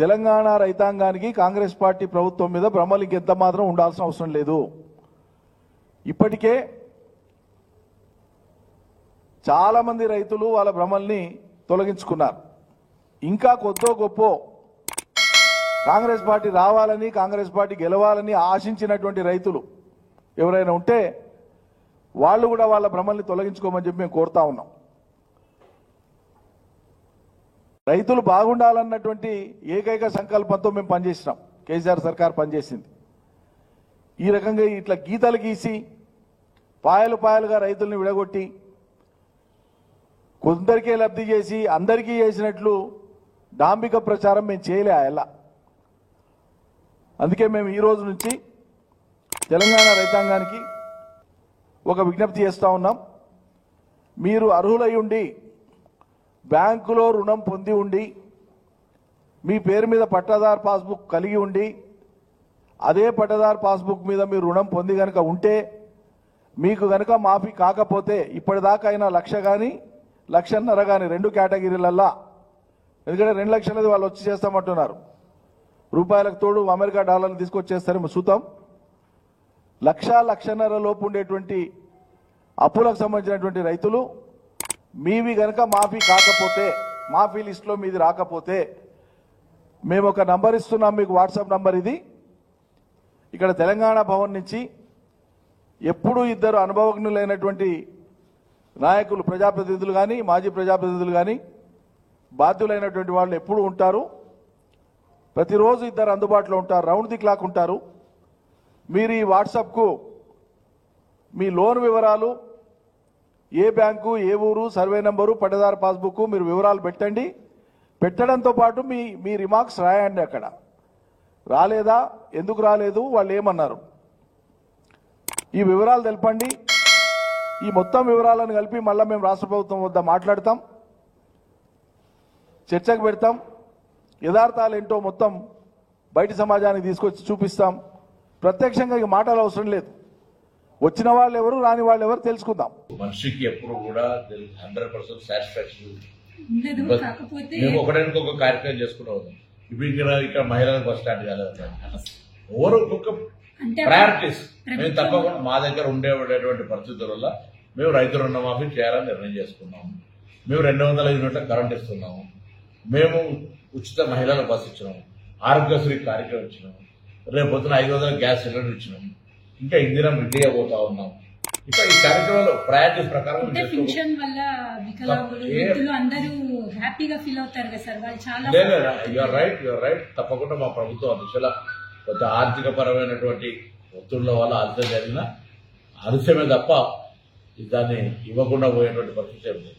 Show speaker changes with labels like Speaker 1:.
Speaker 1: తెలంగాణ రైతాంగానికి కాంగ్రెస్ పార్టీ ప్రభుత్వం మీద భ్రమలు ఇంకెంత మాత్రం ఉండాల్సిన అవసరం లేదు. ఇప్పటికే చాలా మంది రైతులు వాళ్ళ భ్రమల్ని తొలగించుకున్నారు. ఇంకా కొద్దో గొప్ప కాంగ్రెస్ పార్టీ రావాలని, కాంగ్రెస్ పార్టీ గెలవాలని ఆశించినటువంటి రైతులు ఎవరైనా ఉంటే వాళ్ళు కూడా వాళ్ళ భ్రమల్ని తొలగించుకోమని చెప్పి మేము కోరుతా ఉన్నాం. రైతులు బాగుండాలన్నటువంటి ఏకైక సంకల్పంతో మేము పనిచేసినాం. కేసీఆర్ సర్కార్ పనిచేసింది. ఈ రకంగా ఇట్లా గీతలు గీసి పాయలు పాయలుగా రైతుల్ని విడగొట్టి కొందరికే లబ్ధి చేసి అందరికీ చేసినట్లు డాంబిక ప్రచారం మేము చేయలే ఎలా. అందుకే మేము ఈ రోజు నుంచి తెలంగాణ రైతాంగానికి ఒక విజ్ఞప్తి చేస్తా ఉన్నాం. మీరు అర్హులై ఉండి బ్యాంకులో రుణం పొంది ఉండి మీ పేరు మీద పట్టాదారు పాస్బుక్ కలిగి ఉండి అదే పట్టాదారు పాస్బుక్ మీద మీరు రుణం పొంది గనక ఉంటే మీకు గనక మాఫీ కాకపోతే ఇప్పటిదాకా అయినా 1,00,000 కానీ 1,50,000 కానీ 2 కేటగిరీలల్లా, ఎందుకంటే 2 లక్షలది వాళ్ళు వచ్చి చేస్తామంటున్నారు, రూపాయలకు తోడు అమెరికా డాలర్లు తీసుకొచ్చేస్తారేమో చూద్దాం. 1,00,000-1,50,000 లోపు ఉండేటువంటి అప్పులకు సంబంధించినటువంటి రైతులు మీవి గనక మాఫీ కాకపోతే, మాఫీ లిస్టులో మీది రాకపోతే మేము ఒక నంబర్ ఇస్తున్నాం మీకు, వాట్సాప్ నంబర్ ఇది. ఇక్కడ తెలంగాణ భవన్ నుంచి ఎప్పుడూ 2 అనుభవజ్ఞులైనటువంటి నాయకులు, ప్రజాప్రతినిధులు కానీ మాజీ ప్రజాప్రతినిధులు కానీ బాధ్యులైనటువంటి వాళ్ళు ఎప్పుడూ ఉంటారు. ప్రతిరోజు 2 అందుబాటులో ఉంటారు, రౌండ్ ది క్లాక్ ఉంటారు. మీరు ఈ వాట్సాప్కు మీ లోన్ వివరాలు, ఏ బ్యాంకు, ఏ ఊరు, సర్వే నంబరు, పట్టదారు పాస్బుక్ మీరు వివరాలు పెట్టండి. పెట్టడంతో పాటు మీ రిమార్క్స్ రాయండి. అక్కడ రాలేదా, ఎందుకు రాలేదు, వాళ్ళు ఏమన్నారు, ఈ వివరాలు తెలపండి. ఈ మొత్తం వివరాలను కలిపి మళ్ళీ మేము రాష్ట్ర ప్రభుత్వం వద్ద మాట్లాడతాం, చర్చకు పెడతాం. యథార్థాలు ఏంటో మొత్తం బయట సమాజానికి తీసుకొచ్చి చూపిస్తాం. ప్రత్యక్షంగా ఈ మాటలు అవసరం లేదు. వచ్చిన వాళ్ళు ఎవరు, రాని వాళ్ళు ఎవరు తెలుసుకుందాం.
Speaker 2: మనిషికి ఎప్పుడు కూడా 100% సాటిస్ఫాక్షన్. మేము ఒకటి కార్యక్రమం చేసుకుంటూ ఉన్నాం. ఇప్పుడు ఇక్కడ మహిళల బస్ స్టాండ్ కాలేదు, ఎవరు ఒక ప్రయారిటీస్ మేము తప్పకుండా మా దగ్గర ఉండేటువంటి పరిస్థితుల వల్ల మేము రైతు రుణమాఫీ చేయాలని నిర్ణయం చేసుకున్నాము. మేము 200 యూనిట్ల కరెంట్ ఇస్తున్నాము. మేము ఉచిత మహిళల బస్సు ఇచ్చినాము. ఆరోగ్యశ్రీ కార్యక్రమం ఇచ్చినాము. రేపు పొద్దున 500 గ్యాస్ సిలిండర్ ఇచ్చినాము. ఇంకా ఇందిరా ఇండియా పోతా ఉన్నాం. ఇంకా ఈ కార్యక్రమంలో ప్రయారిటీస్ ప్రకారం యూఆర్ రైట్. తప్పకుండా మా ప్రభుత్వం దిశలో కొంత ఆర్థిక పరమైనటువంటి ఒత్తిళ్ల వల్ల ఆలస్యం జరిగిన ఆలస్యమే తప్ప దాన్ని ఇవ్వకుండా పోయేటువంటి పరిస్థితి ఉంది.